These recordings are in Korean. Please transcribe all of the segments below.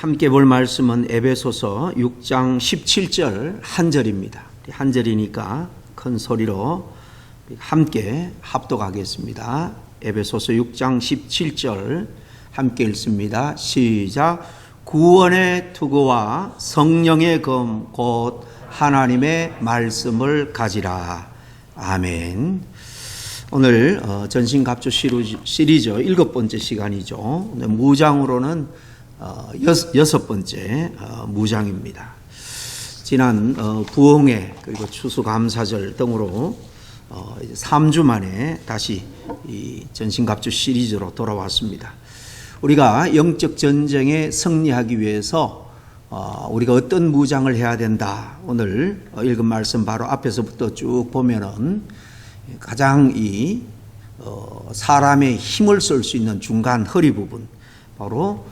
함께 볼 말씀은 에베소서 6장 17절 한 절입니다. 한 절이니까 큰 소리로 함께 합독하겠습니다. 에베소서 6장 17절 함께 읽습니다. 시작. 구원의 투구와 성령의 검 곧 하나님의 말씀을 가지라. 아멘. 오늘 전신갑주 시리즈 7번째 시간이죠. 무장으로는 여섯 번째 무장입니다. 지난 부흥회 그리고 추수감사절 등으로 3주 만에 다시 이 전신갑주 시리즈로 돌아왔습니다. 우리가 영적 전쟁에 승리하기 위해서 우리가 어떤 무장을 해야 된다. 오늘 읽은 말씀 바로 앞에서부터 쭉 보면은 가장 이 사람의 힘을 쓸 수 있는 중간 허리 부분, 바로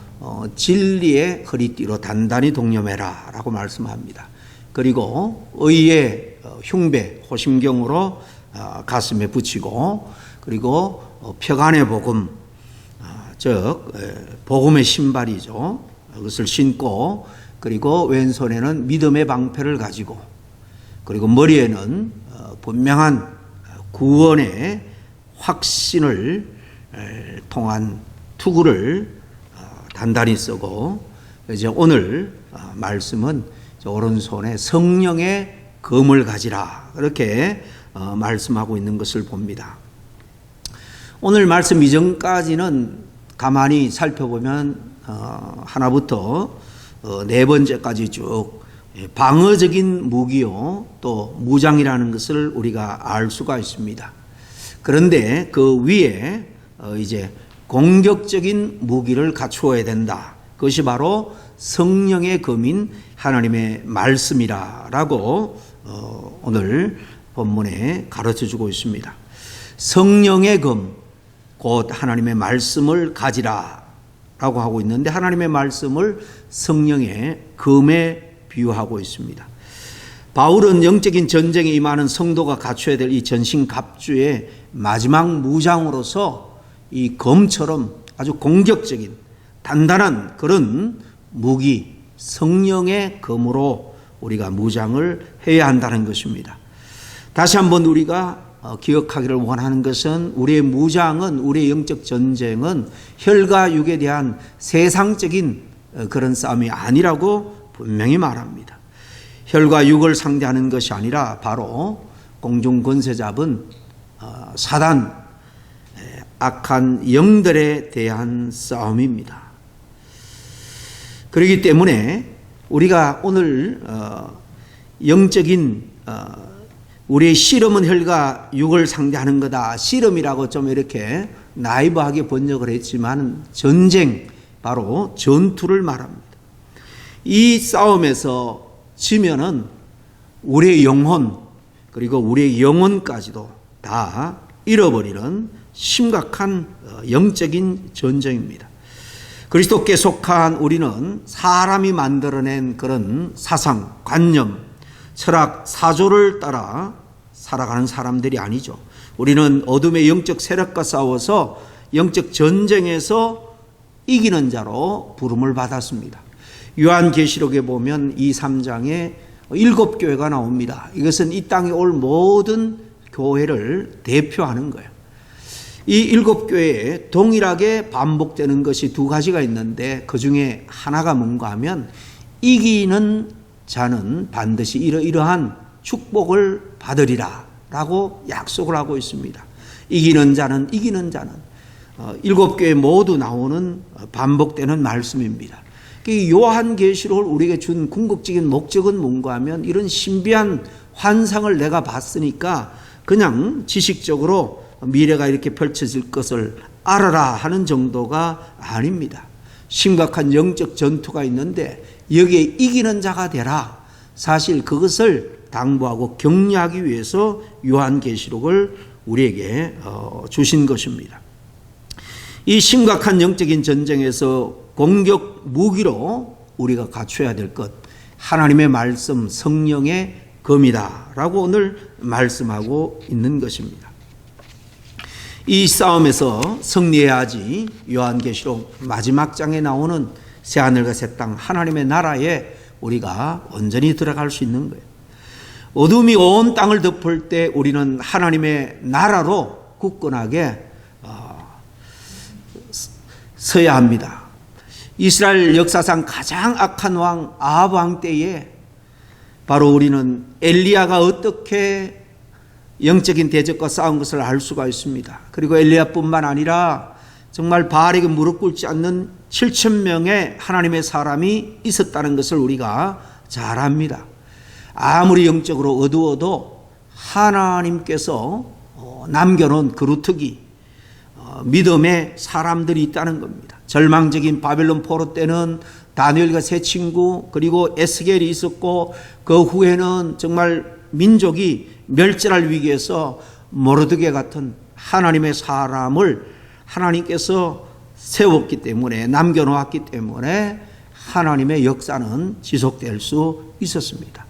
진리의 허리띠로 단단히 동념해라 라고 말씀합니다. 그리고 의의 흉배 호심경으로 가슴에 붙이고, 그리고 평안의 복음, 즉 복음의 신발이죠. 그것을 신고, 그리고 왼손에는 믿음의 방패를 가지고, 그리고 머리에는 분명한 구원의 확신을 통한 투구를 단단히 쓰고, 이제 오늘 말씀은 오른손에 성령의 검을 가지라, 그렇게 말씀하고 있는 것을 봅니다. 오늘 말씀 이전까지는 가만히 살펴보면 하나부터 네 번째까지 쭉 방어적인 무기요 또 무장이라는 것을 우리가 알 수가 있습니다. 그런데 그 위에 이제 공격적인 무기를 갖추어야 된다. 그것이 바로 성령의 검인 하나님의 말씀이라고 오늘 본문에 가르쳐주고 있습니다. 성령의 검 곧 하나님의 말씀을 가지라 라고 하고 있는데, 하나님의 말씀을 성령의 검에 비유하고 있습니다. 바울은 영적인 전쟁에 임하는 성도가 갖춰야 될 이 전신갑주의 마지막 무장으로서 이 검처럼 아주 공격적인 단단한 그런 무기, 성령의 검으로 우리가 무장을 해야 한다는 것입니다. 다시 한번 우리가 기억하기를 원하는 것은, 우리의 무장은, 우리의 영적 전쟁은 혈과 육에 대한 세상적인 그런 싸움이 아니라고 분명히 말합니다. 혈과 육을 상대하는 것이 아니라 바로 공중 권세 잡은 사단, 악한 영들에 대한 싸움입니다. 그렇기 때문에 우리가 오늘 영적인 우리의 씨름은 혈과 육을 상대하는 거다. 씨름이라고 좀 이렇게 나이브하게 번역을 했지만 전쟁, 바로 전투를 말합니다. 이 싸움에서 지면은 우리의 영혼, 그리고 우리의 영혼까지도 다 잃어버리는 심각한 영적인 전쟁입니다. 그리스도께 속한 우리는 사람이 만들어낸 그런 사상, 관념, 철학, 사조를 따라 살아가는 사람들이 아니죠. 우리는 어둠의 영적 세력과 싸워서 영적 전쟁에서 이기는 자로 부름을 받았습니다. 요한계시록에 보면 이 3장에 7교회가 나옵니다. 이것은 이 땅에 올 모든 교회를 대표하는 거예요. 이 7교회에 동일하게 반복되는 것이 두 가지가 있는데, 그 중에 하나가 뭔가 하면 이기는 자는 반드시 이러이러한 축복을 받으리라 라고 약속을 하고 있습니다. 이기는 자는 7교회 모두 나오는 반복되는 말씀입니다. 요한계시록을 우리에게 준 궁극적인 목적은 뭔가 하면, 이런 신비한 환상을 내가 봤으니까 그냥 지식적으로 미래가 이렇게 펼쳐질 것을 알아라 하는 정도가 아닙니다. 심각한 영적 전투가 있는데 여기에 이기는 자가 되라. 사실 그것을 당부하고 격려하기 위해서 요한계시록을 우리에게 주신 것입니다. 이 심각한 영적인 전쟁에서 공격 무기로 우리가 갖춰야 될 것, 하나님의 말씀, 성령의 검이다 라고 오늘 말씀하고 있는 것입니다. 이 싸움에서 승리해야지 요한계시록 마지막 장에 나오는 새하늘과 새 땅 하나님의 나라에 우리가 온전히 들어갈 수 있는 거예요. 어둠이 온 땅을 덮을 때 우리는 하나님의 나라로 굳건하게 서야 합니다. 이스라엘 역사상 가장 악한 왕 아합 왕 때에 바로 우리는 엘리야가 어떻게 영적인 대적과 싸운 것을 알 수가 있습니다. 그리고 엘리야뿐만 아니라 정말 바알에게 무릎 꿇지 않는 7,000명의 하나님의 사람이 있었다는 것을 우리가 잘 압니다. 아무리 영적으로 어두워도 하나님께서 남겨놓은 그루터기 믿음의 사람들이 있다는 겁니다. 절망적인 바벨론 포로 때는 다니엘과 세 친구 그리고 에스겔이 있었고 그 후에는 정말 민족이 멸절할 위기에서 모르드게 같은 하나님의 사람을 하나님께서 세웠기 때문에 남겨놓았기 때문에 하나님의 역사는 지속될 수 있었습니다.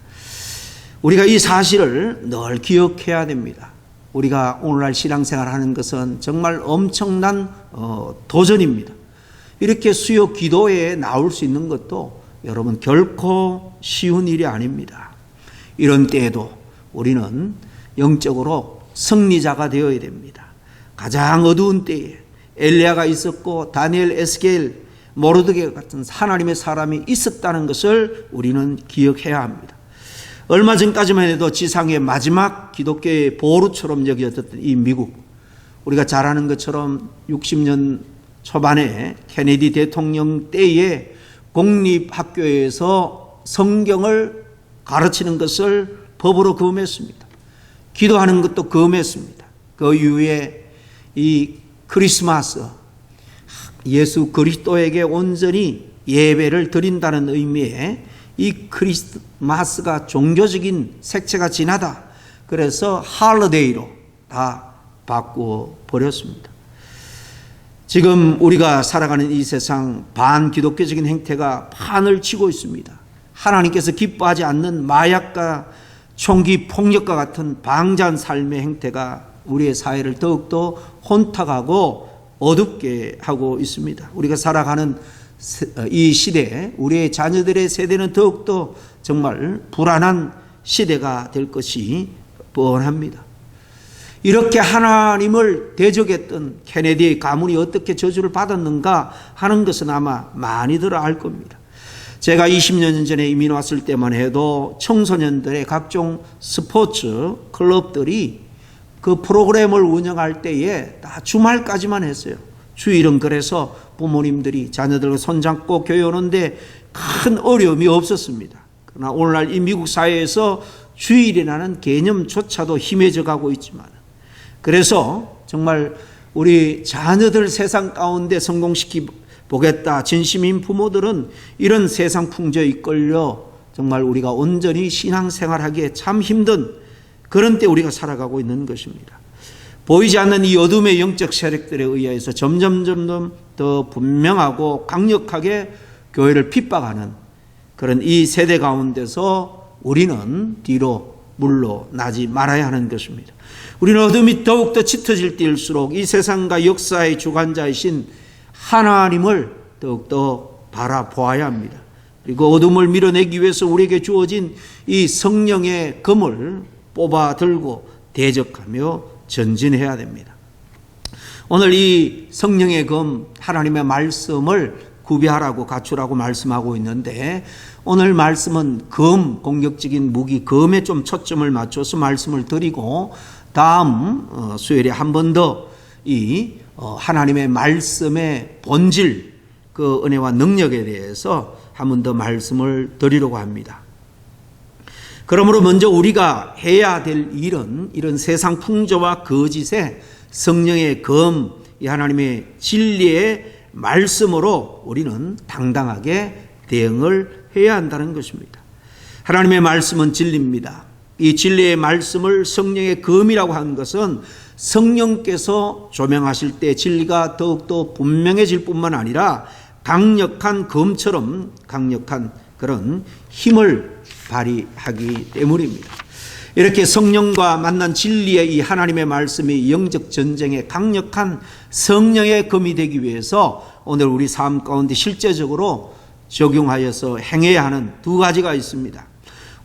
우리가 이 사실을 늘 기억해야 됩니다. 우리가 오늘날 신앙생활하는 것은 정말 엄청난 도전입니다. 이렇게 수요 기도에 나올 수 있는 것도 여러분 결코 쉬운 일이 아닙니다. 이런 때에도 우리는 영적으로 승리자가 되어야 됩니다. 가장 어두운 때에 엘리야가 있었고 다니엘, 에스겔, 모르드게 같은 하나님의 사람이 있었다는 것을 우리는 기억해야 합니다. 얼마 전까지만 해도 지상의 마지막 기독교의 보루처럼 여겨졌던 이 미국, 우리가 잘 아는 것처럼 60년 초반에 케네디 대통령 때에 공립학교에서 성경을 가르치는 것을 법으로 금했습니다. 기도하는 것도 금했습니다. 그 이후에 이 크리스마스, 예수 그리스도에게 온전히 예배를 드린다는 의미의 이 크리스마스가 종교적인 색채가 진하다. 그래서 할러데이로 다 바꾸어 버렸습니다. 지금 우리가 살아가는 이 세상 반기독교적인 행태가 판을 치고 있습니다. 하나님께서 기뻐하지 않는 마약과 총기 폭력과 같은 방자한 삶의 행태가 우리의 사회를 더욱더 혼탁하고 어둡게 하고 있습니다. 우리가 살아가는 이 시대에 우리의 자녀들의 세대는 더욱더 정말 불안한 시대가 될 것이 뻔합니다. 이렇게 하나님을 대적했던 케네디의 가문이 어떻게 저주를 받았는가 하는 것은 아마 많이들 알 겁니다. 제가 20년 전에 이민 왔을 때만 해도 청소년들의 각종 스포츠 클럽들이 그 프로그램을 운영할 때에 다 주말까지만 했어요. 주일은 그래서 부모님들이 자녀들과 손잡고 교회 오는데 큰 어려움이 없었습니다. 그러나 오늘날 이 미국 사회에서 주일이라는 개념조차도 희미해져 가고 있지만, 그래서 정말 우리 자녀들 세상 가운데 성공시키 보겠다 진심인 부모들은 이런 세상 풍조에 이끌려 정말 우리가 온전히 신앙생활하기에 참 힘든 그런 때 우리가 살아가고 있는 것입니다. 보이지 않는 이 어둠의 영적 세력들에 의해서 점점 더 분명하고 강력하게 교회를 핍박하는 그런 이 세대 가운데서 우리는 뒤로 물러나지 말아야 하는 것입니다. 우리는 어둠이 더욱더 짙어질 때일수록 이 세상과 역사의 주관자이신 하나님을 더욱더 바라보아야 합니다. 그리고 어둠을 밀어내기 위해서 우리에게 주어진 이 성령의 검을 뽑아 들고 대적하며 전진해야 됩니다. 오늘 이 성령의 검, 하나님의 말씀을 구비하라고 갖추라고 말씀하고 있는데, 오늘 말씀은 검, 공격적인 무기, 검에 좀 초점을 맞춰서 말씀을 드리고, 다음 수요일에 한 번 더 이 하나님의 말씀의 본질, 그 은혜와 능력에 대해서 한 번 더 말씀을 드리려고 합니다. 그러므로 먼저 우리가 해야 될 일은 이런 세상 풍조와 거짓에 성령의 검, 이 하나님의 진리의 말씀으로 우리는 당당하게 대응을 해야 한다는 것입니다. 하나님의 말씀은 진리입니다. 이 진리의 말씀을 성령의 검이라고 하는 것은 성령께서 조명하실 때 진리가 더욱더 분명해질 뿐만 아니라 강력한 검처럼 강력한 그런 힘을 발휘하기 때문입니다. 이렇게 성령과 만난 진리의 이 하나님의 말씀이 영적 전쟁에 강력한 성령의 검이 되기 위해서 오늘 우리 삶 가운데 실제적으로 적용하여서 행해야 하는 두 가지가 있습니다.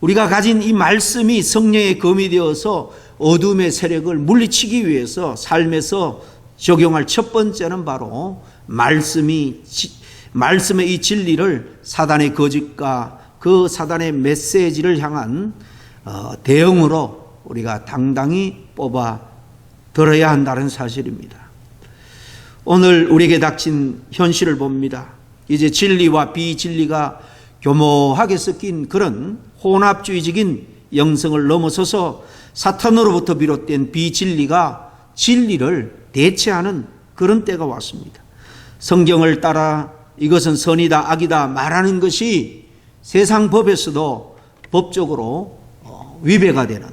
우리가 가진 이 말씀이 성령의 검이 되어서 어둠의 세력을 물리치기 위해서 삶에서 적용할 첫 번째는 바로 말씀의 이 진리를 사단의 거짓과 그 사단의 메시지를 향한 대응으로 우리가 당당히 뽑아 들어야 한다는 사실입니다. 오늘 우리에게 닥친 현실을 봅니다. 이제 진리와 비진리가 교모하게 섞인 그런 혼합주의적인 영성을 넘어서서 사탄으로부터 비롯된 비진리가 진리를 대체하는 그런 때가 왔습니다. 성경을 따라 이것은 선이다 악이다 말하는 것이 세상 법에서도 법적으로 위배가 되는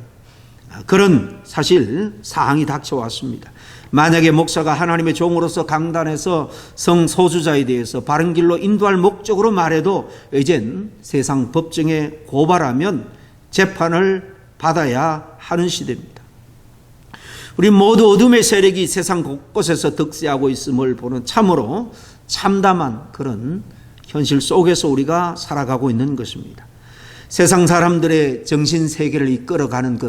그런 사실 사항이 닥쳐왔습니다. 만약에 목사가 하나님의 종으로서 강단에서 성소수자에 대해서 바른 길로 인도할 목적으로 말해도 이젠 세상 법정에 고발하면 재판을 받아야 하는 시대입니다. 우리 모두 어둠의 세력이 세상 곳곳에서 득세하고 있음을 보는 참으로 참담한 그런 현실 속에서 우리가 살아가고 있는 것입니다. 세상 사람들의 정신세계를 이끌어가는 그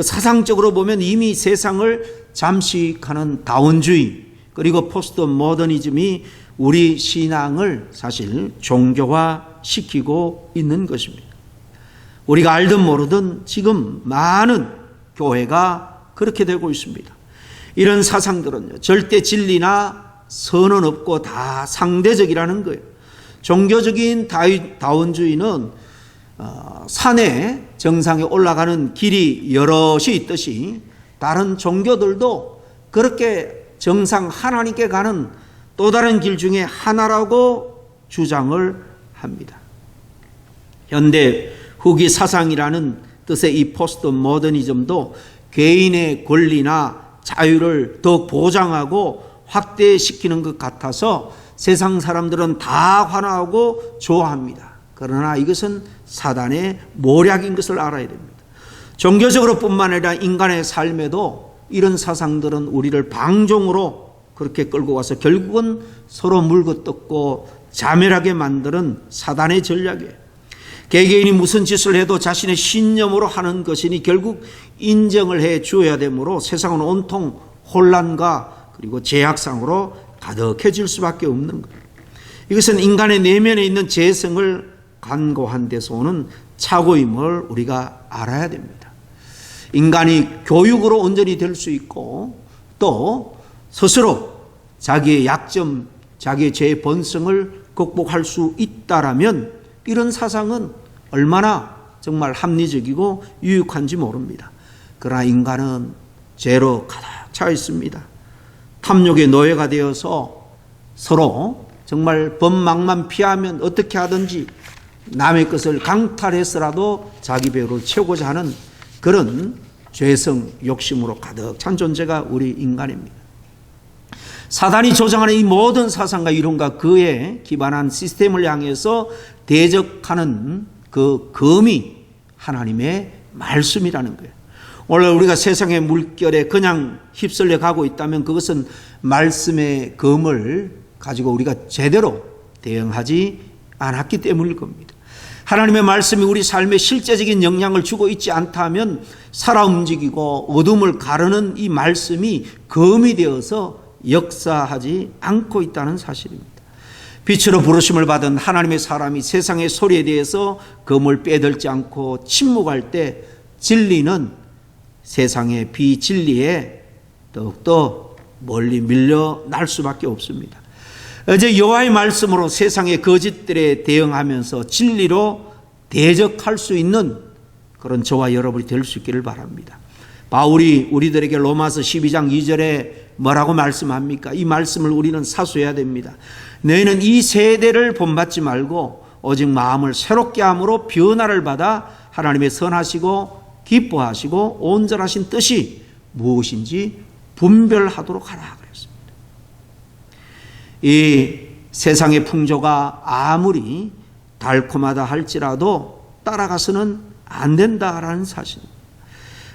사상적으로 보면 이미 세상을 잠식하는 다원주의 그리고 포스트 모더니즘이 우리 신앙을 사실 종교화시키고 있는 것입니다. 우리가 알든 모르든 지금 많은 교회가 그렇게 되고 있습니다. 이런 사상들은요, 절대 진리나 선은 없고 다 상대적이라는 거예요. 종교적인 다원주의는 산의 정상에 올라가는 길이 여럿이 있듯이 다른 종교들도 그렇게 정상 하나님께 가는 또 다른 길 중에 하나라고 주장을 합니다. 현대 후기 사상이라는 뜻의 이 포스트 모더니즘도 개인의 권리나 자유를 더 보장하고 확대시키는 것 같아서 세상 사람들은 다 환호하고 좋아합니다. 그러나 이것은 사단의 모략인 것을 알아야 됩니다. 종교적으로 뿐만 아니라 인간의 삶에도 이런 사상들은 우리를 방종으로 그렇게 끌고 와서 결국은 서로 물고 뜯고 자멸하게 만드는 사단의 전략이에요. 개개인이 무슨 짓을 해도 자신의 신념으로 하는 것이니 결국 인정을 해 주어야 되므로 세상은 온통 혼란과 그리고 제약상으로 가득해질 수밖에 없는 거예요. 이것은 인간의 내면에 있는 재성을 간고한 데서 오는 착오임을 우리가 알아야 됩니다. 인간이 교육으로 온전히 될 수 있고 또 스스로 자기의 약점, 자기의 죄의 본성을 극복할 수 있다라면 이런 사상은 얼마나 정말 합리적이고 유익한지 모릅니다. 그러나 인간은 죄로 가득 차 있습니다. 탐욕의 노예가 되어서 서로 정말 법망만 피하면 어떻게 하든지 남의 것을 강탈해서라도 자기 배우를 채우고자 하는 그런 죄성, 욕심으로 가득 찬 존재가 우리 인간입니다. 사단이 조장하는 이 모든 사상과 이론과 그에 기반한 시스템을 향해서 대적하는 그 검이 하나님의 말씀이라는 거예요. 원래 우리가 세상의 물결에 그냥 휩쓸려 가고 있다면 그것은 말씀의 검을 가지고 우리가 제대로 대응하지 않았기 때문일 겁니다. 하나님의 말씀이 우리 삶에 실제적인 영향을 주고 있지 않다면 살아 움직이고 어둠을 가르는 이 말씀이 검이 되어서 역사하지 않고 있다는 사실입니다. 빛으로 부르심을 받은 하나님의 사람이 세상의 소리에 대해서 검을 빼들지 않고 침묵할 때 진리는 세상의 비진리에 더욱더 멀리 밀려날 수밖에 없습니다. 어제 여호와의 말씀으로 세상의 거짓들에 대응하면서 진리로 대적할 수 있는 그런 저와 여러분이 될 수 있기를 바랍니다. 바울이 우리들에게 로마서 12장 2절에 뭐라고 말씀합니까? 이 말씀을 우리는 사수해야 됩니다. 너희는 이 세대를 본받지 말고 오직 마음을 새롭게 함으로 변화를 받아 하나님의 선하시고 기뻐하시고 온전하신 뜻이 무엇인지 분별하도록 하라 그랬습니다. 이 세상의 풍조가 아무리 달콤하다 할지라도 따라가서는 안 된다라는 사실입니다.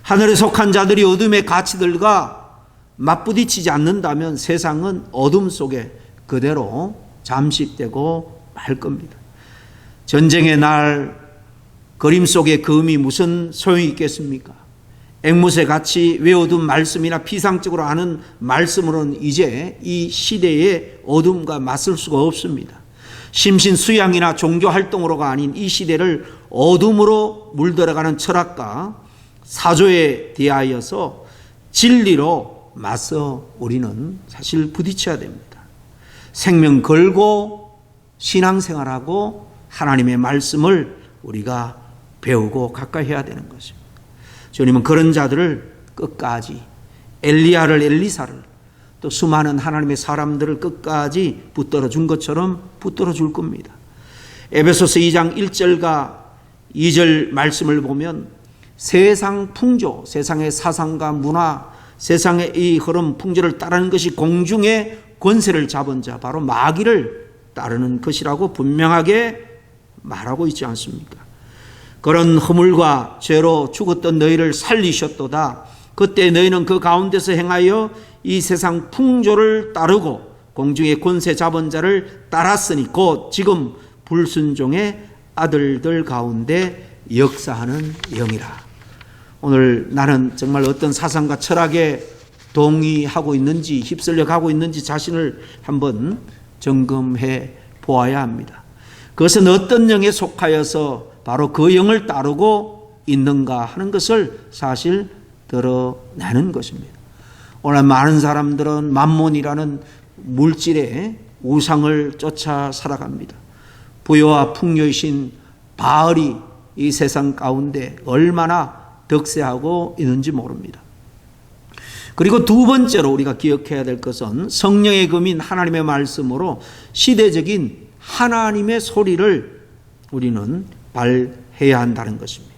하늘에 속한 자들이 어둠의 가치들과 맞부딪히지 않는다면 세상은 어둠 속에 그대로 잠식되고 말 겁니다. 전쟁의 날 그림 속의 금이 무슨 소용이 있겠습니까? 앵무새 같이 외워둔 말씀이나 피상적으로 아는 말씀으로는 이제 이 시대의 어둠과 맞설 수가 없습니다. 심신수양이나 종교활동으로가 아닌 이 시대를 어둠으로 물들어가는 철학과 사조에 대하여서 진리로 맞서 우리는 사실 부딪혀야 됩니다. 생명 걸고 신앙생활하고 하나님의 말씀을 우리가 배우고 가까이 해야 되는 것입니다. 주님은 그런 자들을 끝까지 엘리야를 엘리사를 또 수많은 하나님의 사람들을 끝까지 붙들어 준 것처럼 붙들어 줄 겁니다. 에베소서 2장 1절과 2절 말씀을 보면 세상 풍조, 세상의 사상과 문화, 세상의 이 흐름 풍조를 따르는 것이 공중의 권세를 잡은 자 바로 마귀를 따르는 것이라고 분명하게 말하고 있지 않습니까? 그런 허물과 죄로 죽었던 너희를 살리셨도다. 그때 너희는 그 가운데서 행하여 이 세상 풍조를 따르고 공중의 권세 잡은 자를 따랐으니 곧 지금 불순종의 아들들 가운데 역사하는 영이라. 오늘 나는 정말 어떤 사상과 철학에 동의하고 있는지 휩쓸려 가고 있는지 자신을 한번 점검해 보아야 합니다. 그것은 어떤 영에 속하여서 바로 그 영을 따르고 있는가 하는 것을 사실 드러내는 것입니다. 오늘 많은 사람들은 만몬이라는 물질의 우상을 쫓아 살아갑니다. 부여와 풍요이신 바알이 이 세상 가운데 얼마나 득세하고 있는지 모릅니다. 그리고 두 번째로 우리가 기억해야 될 것은 성령의 금인 하나님의 말씀으로 시대적인 하나님의 소리를 우리는 발해야 한다는 것입니다.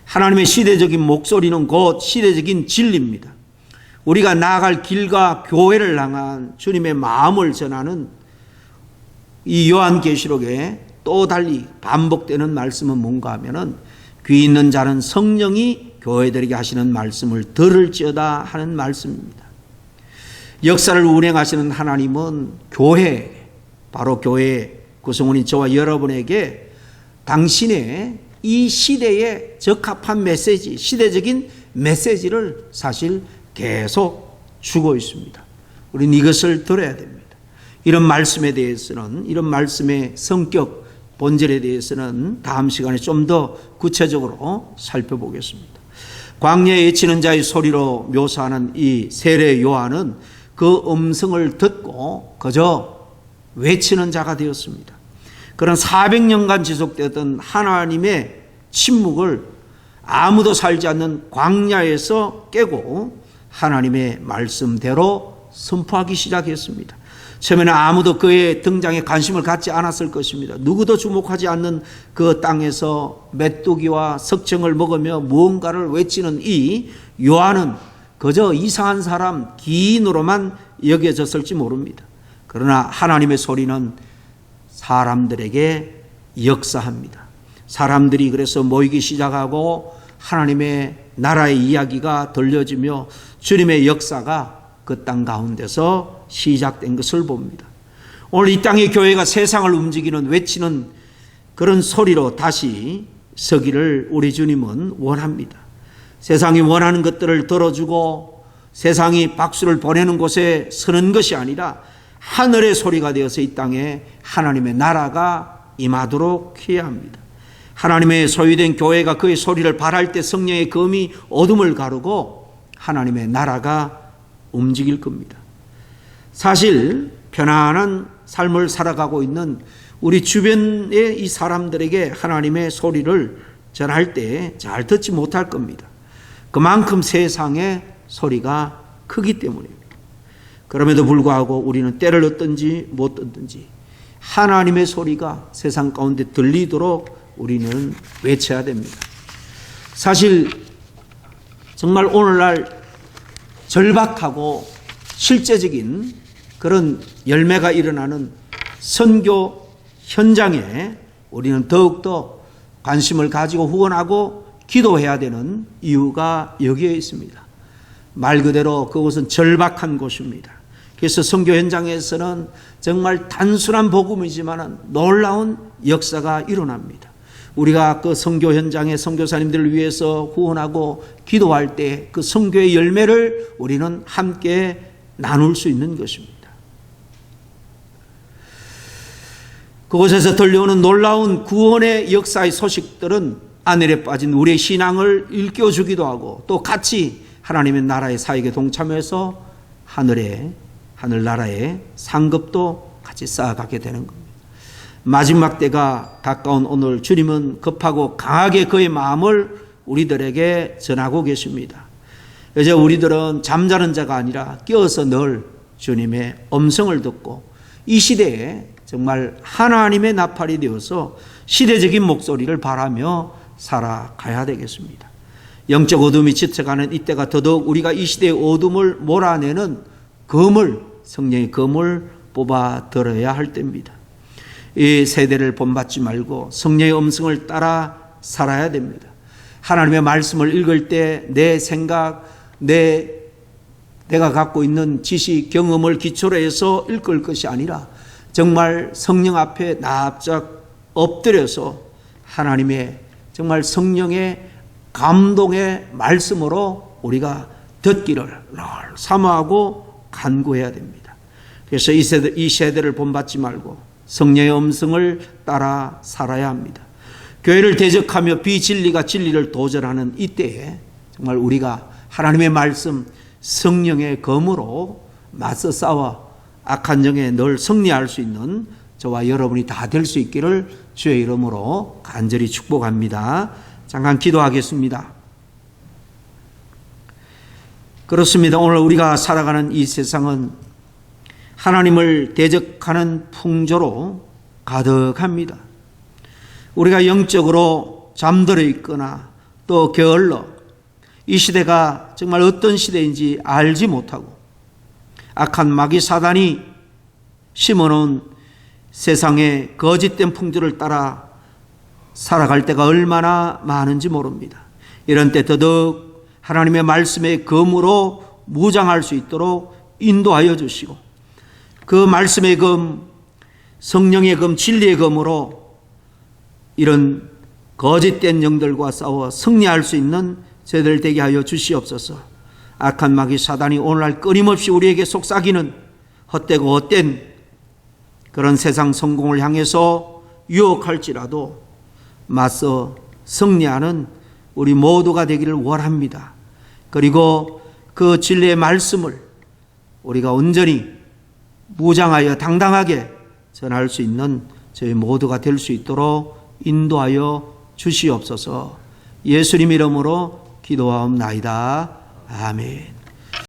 하나님의 시대적인 목소리는 곧 시대적인 진리입니다. 우리가 나아갈 길과 교회를 향한 주님의 마음을 전하는 이 요한계시록에 또 달리 반복되는 말씀은 뭔가 하면은 귀 있는 자는 성령이 교회들에게 하시는 말씀을 들을지어다 하는 말씀입니다. 역사를 운행하시는 하나님은 교회, 바로 교회 구성원인 저와 여러분에게 당신의 이 시대에 적합한 메시지, 시대적인 메시지를 사실 계속 주고 있습니다. 우리는 이것을 들어야 됩니다. 이런 말씀에 대해서는, 이런 말씀의 성격, 본질에 대해서는 다음 시간에 좀 더 구체적으로 살펴보겠습니다. 광야에 외치는 자의 소리로 묘사하는 이 세례 요한은 그 음성을 듣고 그저 외치는 자가 되었습니다. 그런 400년간 지속되던 하나님의 침묵을 아무도 살지 않는 광야에서 깨고 하나님의 말씀대로 선포하기 시작했습니다. 처음에는 아무도 그의 등장에 관심을 갖지 않았을 것입니다. 누구도 주목하지 않는 그 땅에서 메뚜기와 석청을 먹으며 무언가를 외치는 이 요한은 그저 이상한 사람, 기인으로만 여겨졌을지 모릅니다. 그러나 하나님의 소리는 사람들에게 역사합니다. 사람들이 그래서 모이기 시작하고 하나님의 나라의 이야기가 들려지며 주님의 역사가 그 땅 가운데서 시작된 것을 봅니다. 오늘 이 땅의 교회가 세상을 움직이는 외치는 그런 소리로 다시 서기를 우리 주님은 원합니다. 세상이 원하는 것들을 들어주고 세상이 박수를 보내는 곳에 서는 것이 아니라 하늘의 소리가 되어서 이 땅에 하나님의 나라가 임하도록 해야 합니다. 하나님의 소유된 교회가 그의 소리를 발할 때 성령의 검이 어둠을 가르고 하나님의 나라가 움직일 겁니다. 사실 편안한 삶을 살아가고 있는 우리 주변의 이 사람들에게 하나님의 소리를 전할 때 잘 듣지 못할 겁니다. 그만큼 세상의 소리가 크기 때문입니다. 그럼에도 불구하고 우리는 때를 얻든지 못 얻든지 하나님의 소리가 세상 가운데 들리도록 우리는 외쳐야 됩니다. 사실 정말 오늘날 절박하고 실제적인 그런 열매가 일어나는 선교 현장에 우리는 더욱더 관심을 가지고 후원하고 기도해야 되는 이유가 여기에 있습니다. 말 그대로 그곳은 절박한 곳입니다. 그래서 선교 현장에서는 정말 단순한 복음이지만 놀라운 역사가 일어납니다. 우리가 그 선교 현장의 선교사님들을 위해서 후원하고 기도할 때 그 선교의 열매를 우리는 함께 나눌 수 있는 것입니다. 그곳에서 들려오는 놀라운 구원의 역사의 소식들은 하늘에 빠진 우리의 신앙을 일깨워주기도 하고 또 같이 하나님의 나라의 사역에 동참해서 하늘나라의 상급도 같이 쌓아가게 되는 겁니다. 마지막 때가 가까운 오늘 주님은 급하고 강하게 그의 마음을 우리들에게 전하고 계십니다. 이제 우리들은 잠자는 자가 아니라 깨어서 늘 주님의 음성을 듣고 이 시대에 정말 하나님의 나팔이 되어서 시대적인 목소리를 바라며 살아가야 되겠습니다. 영적 어둠이 짙어가는 이때가 더더욱 우리가 이 시대의 어둠을 몰아내는 검을, 성령의 검을 뽑아 들어야 할 때입니다. 이 세대를 본받지 말고 성령의 음성을 따라 살아야 됩니다. 하나님의 말씀을 읽을 때 내 생각, 내가 갖고 있는 지식, 경험을 기초로 해서 읽을 것이 아니라 정말 성령 앞에 납작 엎드려서 하나님의 정말 성령의 감동의 말씀으로 우리가 듣기를 늘 사모하고 간구해야 됩니다. 그래서 이 세대를 본받지 말고 성령의 음성을 따라 살아야 합니다. 교회를 대적하며 비진리가 진리를 도전하는 이때에 정말 우리가 하나님의 말씀, 성령의 검으로 맞서 싸워 악한 영에 늘 승리할 수 있는 저와 여러분이 다 될 수 있기를 주의 이름으로 간절히 축복합니다. 잠깐 기도하겠습니다. 그렇습니다. 오늘 우리가 살아가는 이 세상은 하나님을 대적하는 풍조로 가득합니다. 우리가 영적으로 잠들어 있거나 또 게을러 이 시대가 정말 어떤 시대인지 알지 못하고 악한 마귀 사단이 심어놓은 세상의 거짓된 풍조를 따라 살아갈 때가 얼마나 많은지 모릅니다. 이런 때 더더욱 하나님의 말씀의 검으로 무장할 수 있도록 인도하여 주시고 그 말씀의 검, 성령의 검, 진리의 검으로 이런 거짓된 영들과 싸워 승리할 수 있는 저희들 되게 하여 주시옵소서. 악한 마귀 사단이 오늘날 끊임없이 우리에게 속삭이는 헛되고 헛된 그런 세상 성공을 향해서 유혹할지라도 맞서 승리하는 우리 모두가 되기를 원합니다. 그리고 그 진리의 말씀을 우리가 온전히 무장하여 당당하게 전할 수 있는 저희 모두가 될 수 있도록 인도하여 주시옵소서. 예수님 이름으로 기도하옵나이다. 아멘.